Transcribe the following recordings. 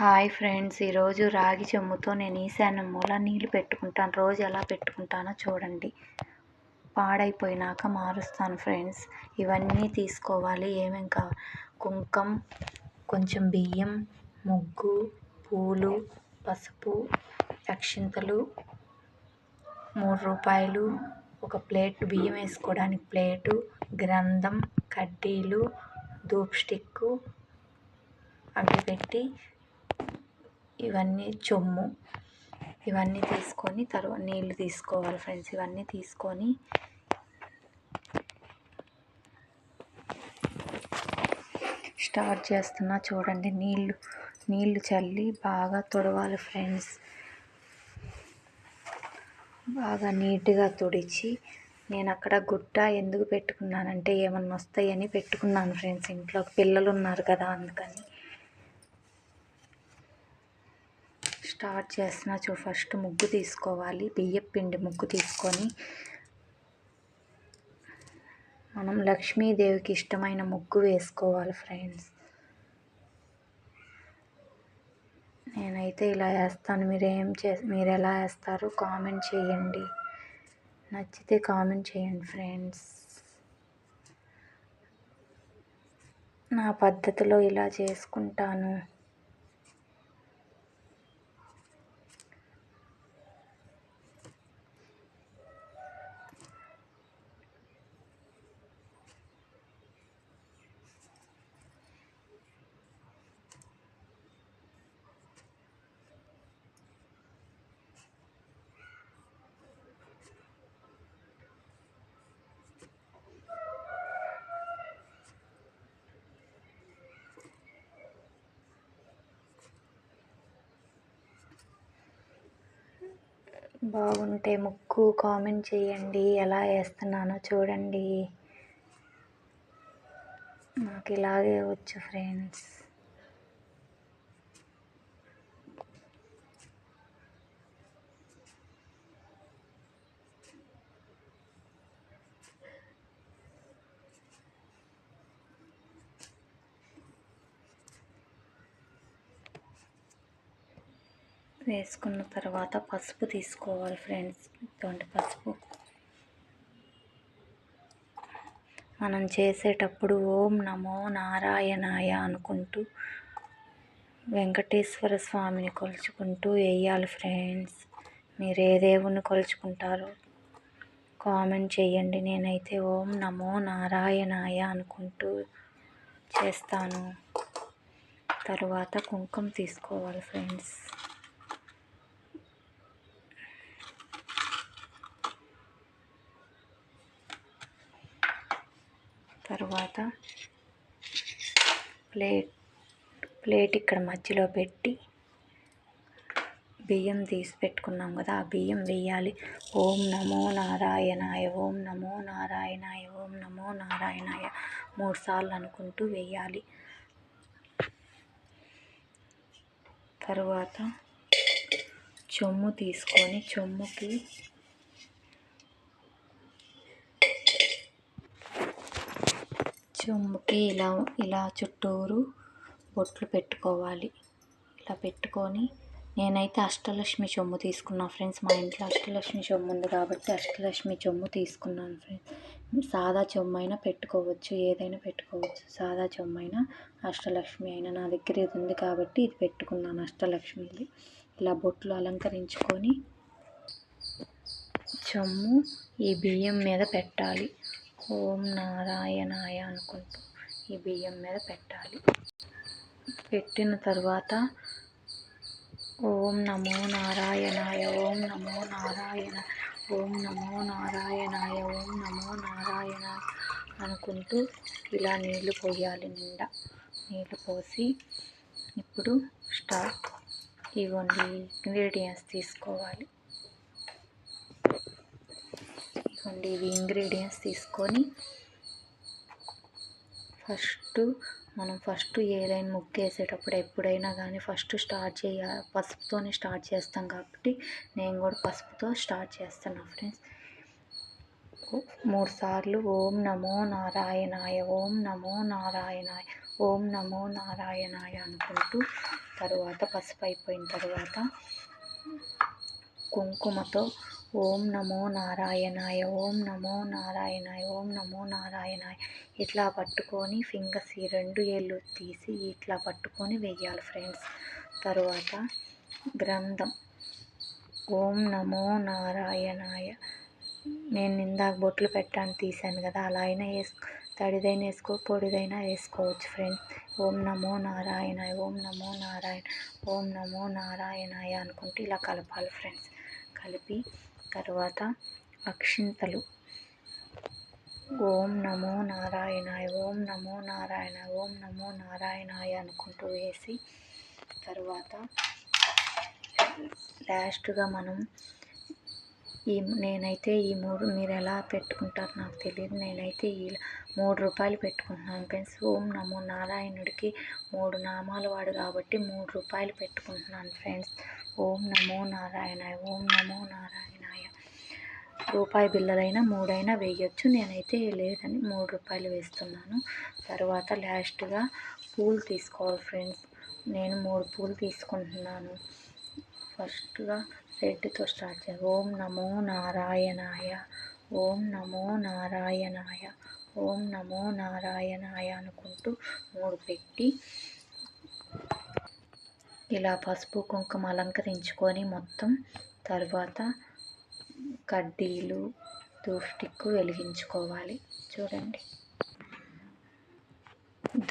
Hi friends, ఈరోజు రాగి చెంబుతో నేను ఈశాన్య మూల నీళ్ళు పెట్టుకుంటాను. రోజు ఎలా పెట్టుకుంటానో చూడండి. పాడైపోయినాక మారుస్తాను ఫ్రెండ్స్. ఇవన్నీ తీసుకోవాలి. ఏమేం కావాలి? కుంకం, కొంచెం బియ్యం, ముగ్గు, పూలు, పసుపు, అక్షింతలు, 3 రూపాయలు, ఒక ప్లేట్ బియ్యం వేసుకోవడానికి ప్లేటు, గ్రంథం, కడ్డీలు, ధూప్ స్టిక్కు, అగ్గిపెట్టి, ఇవన్నీ చొమ్ము, ఇవన్నీ తీసుకొని తర్వాత నీళ్ళు తీసుకోవాలి ఫ్రెండ్స్. ఇవన్నీ తీసుకొని స్టార్ట్ చేస్తున్నా చూడండి. నీళ్ళు చల్లి బాగా తుడవాలి ఫ్రెండ్స్. బాగా నీట్గా తుడిచి, నేను అక్కడ గుడ్డ ఎందుకు పెట్టుకున్నానంటే ఏమన్నా వస్తాయని పెట్టుకున్నాను ఫ్రెండ్స్. ఇంట్లో పిల్లలు ఉన్నారు కదా, అందుకని స్టార్ట్ చేస్తున్నా. ఫస్ట్ ముగ్గు తీసుకోవాలి. బియ్యపు పిండి ముగ్గు తీసుకొని మనం లక్ష్మీదేవికి ఇష్టమైన ముగ్గు వేసుకోవాలి ఫ్రెండ్స్. నేనైతే ఇలా వేస్తాను. మీరు ఎలా వేస్తారో కామెంట్ చేయండి. నచ్చితే కామెంట్ చేయండి ఫ్రెండ్స్. నా పద్ధతిలో ఇలా చేసుకుంటాను. బాగుంటే ముగ్గు కామెంట్ చేయండి. ఎలా వేస్తున్నానో చూడండి. నాకు ఇలాగే వచ్చు ఫ్రెండ్స్. వేసుకున్న తర్వాత పసుపు తీసుకోవాలి ఫ్రెండ్స్. ఇటువంటి పసుపు మనం చేసేటప్పుడు ఓం నమో నారాయణాయ అనుకుంటూ వెంకటేశ్వర స్వామిని కొలుచుకుంటూ వేయాలి ఫ్రెండ్స్. మీరు ఏ దేవుణ్ణి కొలుచుకుంటారో కామెంట్ చేయండి. నేనైతే ఓం నమో నారాయణాయ అనుకుంటూ చేస్తాను. తరువాత కుంకుమ తీసుకోవాలి ఫ్రెండ్స్. తర్వాత ప్లేట్ ఇక్కడ మధ్యలో పెట్టి బియ్యం తీసి పెట్టుకున్నాం కదా, ఆ బియ్యం వేయాలి. ఓం నమో నారాయణాయ, ఓం నమో నారాయణాయ, ఓం నమో నారాయణాయ 3 సార్లు అనుకుంటూ వేయాలి. తరువాత చెమ్ము తీసుకొని చెమ్ముకి ఇలా చుట్టూరు బొట్లు పెట్టుకోవాలి. ఇలా పెట్టుకొని నేనైతే అష్టలక్ష్మి చెమ్ము తీసుకున్నా ఫ్రెండ్స్. మా ఇంట్లో అష్టలక్ష్మి చెమ్ము ఉంది కాబట్టి అష్టలక్ష్మి చెమ్ము తీసుకున్నాను ఫ్రెండ్స్. సాదా చెమ్ము అయినా పెట్టుకోవచ్చు, ఏదైనా పెట్టుకోవచ్చు. సాదా చెమ్ము అయినా అష్టలక్ష్మి అయినా నా దగ్గర ఇది ఉంది కాబట్టి ఇది పెట్టుకున్నాను, అష్టలక్ష్మిది. ఇలా బొట్లు అలంకరించుకొని చెమ్ము ఈ బియ్యం మీద పెట్టాలి. ఓం నారాయణాయ అనుకుంటూ ఈ బియ్యం మీద పెట్టాలి. పెట్టిన తర్వాత ఓం నమో నారాయణాయ, ఓం నమో నారాయణ, ఓం నమో నారాయణాయ, ఓం నమో నారాయణ అనుకుంటూ ఇలా నీళ్లు పోయాలి. నిండా నీళ్లు పోసి ఇప్పుడు ఇవ్వండి ఇంగ్రీడియంట్స్ తీసుకోవాలి. ఇవ్వండి ఇవి ఇంగ్రీడియంట్స్ తీసుకొని ఫస్ట్ ఏదైనా ముగ్గు వేసేటప్పుడు ఎప్పుడైనా కానీ ఫస్ట్ పసుపుతోనే స్టార్ట్ చేస్తాం కాబట్టి నేను కూడా పసుపుతో స్టార్ట్ చేస్తాను ఫ్రెండ్స్. 3 సార్లు ఓం నమో నారాయణాయ, ఓం నమో నారాయణాయ, ఓం నమో నారాయణాయ అనుకుంటూ తర్వాత పసుపు అయిపోయిన తర్వాత కుంకుమతో ఓం నమో నారాయణాయ, ఓం నమో నారాయణాయ, ఓం నమో నారాయణాయ ఇట్లా పట్టుకొని ఫింగర్స్ ఈ 2 ఏళ్ళు తీసి ఇట్లా పట్టుకొని వెయ్యాలి ఫ్రెండ్స్. తరువాత గ్రంథం ఓం నమో నారాయణాయ, నేను ఇందాక బొట్లు పెట్టాను తీసాను కదా, అలా అయినా తడిదైనా పొడిదైనా వేసుకోవచ్చు ఫ్రెండ్స్. ఓం నమో నారాయణాయ, ఓం నమో నారాయణ, ఓం నమో నారాయణాయ అనుకుంటూ ఇలా కలపాలి ఫ్రెండ్స్. కలిపి తర్వాత అక్షింతలు ఓం నమో నారాయణాయ, ఓం నమో నారాయణ, ఓం నమో నారాయణాయ అనుకుంటూ వేసి తర్వాత లాస్ట్గా మనం నేనైతే ఈ 3 మీరు ఎలా పెట్టుకుంటారు నాకు తెలియదు, నేనైతే ఈ 3 రూపాయలు పెట్టుకుంటున్నాను ఫ్రెండ్స్. ఓం నమో నారాయణుడికి 3 నామాలు వాడు కాబట్టి 3 రూపాయలు పెట్టుకుంటున్నాను ఫ్రెండ్స్. ఓం నమో నారాయణాయ, ఓం నమో నారాయణాయ. రూపాయి బిళ్ళలైనా 3 అయినా వేయచ్చు, నేనైతే లేదని 3 రూపాయలు వేస్తున్నాను. తర్వాత లాస్ట్గా పూలు తీసుకోవాలి ఫ్రెండ్స్. నేను 3 పూలు తీసుకుంటున్నాను. ఫస్ట్గా రెడ్తో స్టార్ట్ చేయాలి. ఓం నమో నారాయణాయ, ఓం నమో నారాయణాయ, ఓం నమో నారాయణాయ అనుకుంటూ 3 పెట్టి ఇలా పసుపు కుంకుమ అలంకరించుకొని మొత్తం తర్వాత కడ్డీలు ధూప్ స్టిక్ వెలిగించుకోవాలి. చూడండి,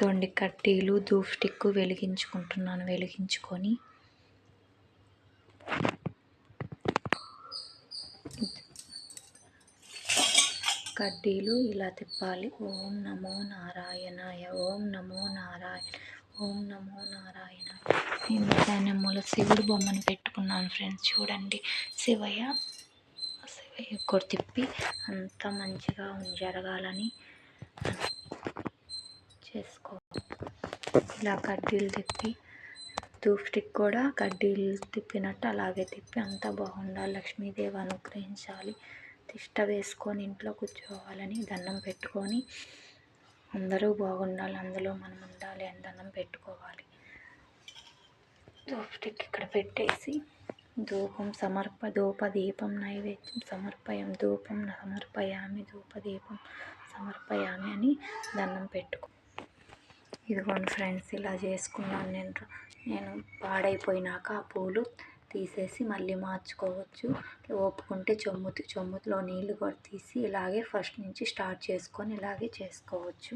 దొండి కడ్డీలు ధూప్ స్టిక్ వెలిగించుకుంటున్నాను. వెలిగించుకొని కడ్డీలు ఇలా తిప్పాలి. ఓం నమో నారాయణాయ, ఓం నమో నారాయణ, ఓం నమో నారాయణ. నేను దానిమ్మలో శివుడు బొమ్మను పెట్టుకున్నాను ఫ్రెండ్స్. చూడండి, శివయ్య కూడా తిప్పి అంత మంచిగా జరగాలని చేసుకో. ఇలా కడ్డీలు తిప్పి ధూప్ స్టిక్ కూడా కడ్డీలు తిప్పినట్టు అలాగే తిప్పి అంతా బాగుండాలి, లక్ష్మీదేవి అనుగ్రహించాలి, తిష్ట వేసుకొని ఇంట్లో కూర్చోవాలని దండం పెట్టుకొని అందరూ బాగుండాలి, అందులో మనం ఉండాలి అని దండం పెట్టుకోవాలి. ధూప్ స్టిక్ ఇక్కడ పెట్టేసి ధూప దీపం నైవేద్యం సమర్పయం, ధూపం సమర్పయామి, ధూపదీపం సమర్పయామి అని దండం పెట్టుకో. ఇదిగోండి ఫ్రెండ్స్, ఇలా చేసుకున్నాను నేను పాడైపోయినాక ఆ పూలు తీసేసి మళ్ళీ మార్చుకోవచ్చు. ఒప్పుకుంటే చెమ్ములో నీళ్ళు కూడా తీసి ఇలాగే ఫస్ట్ నుంచి స్టార్ట్ చేసుకొని ఇలాగే చేసుకోవచ్చు.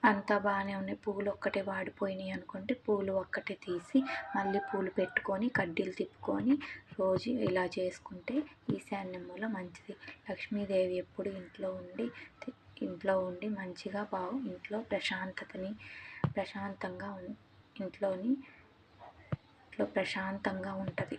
అంతా బాగానే ఉన్నాయి. పూలు ఒక్కటే వాడిపోయినాయి అనుకుంటే పూలు ఒక్కటే తీసి మళ్ళీ పూలు పెట్టుకొని కడ్డీలు తిప్పుకొని రోజు ఇలా చేసుకుంటే ఈశాన్యములో మంచిది. లక్ష్మీదేవి ఎప్పుడు ఇంట్లో ఉండి మంచిగా ఇంట్లో ప్రశాంతంగా ఇంట్లో ప్రశాంతంగా ఉంటుంది.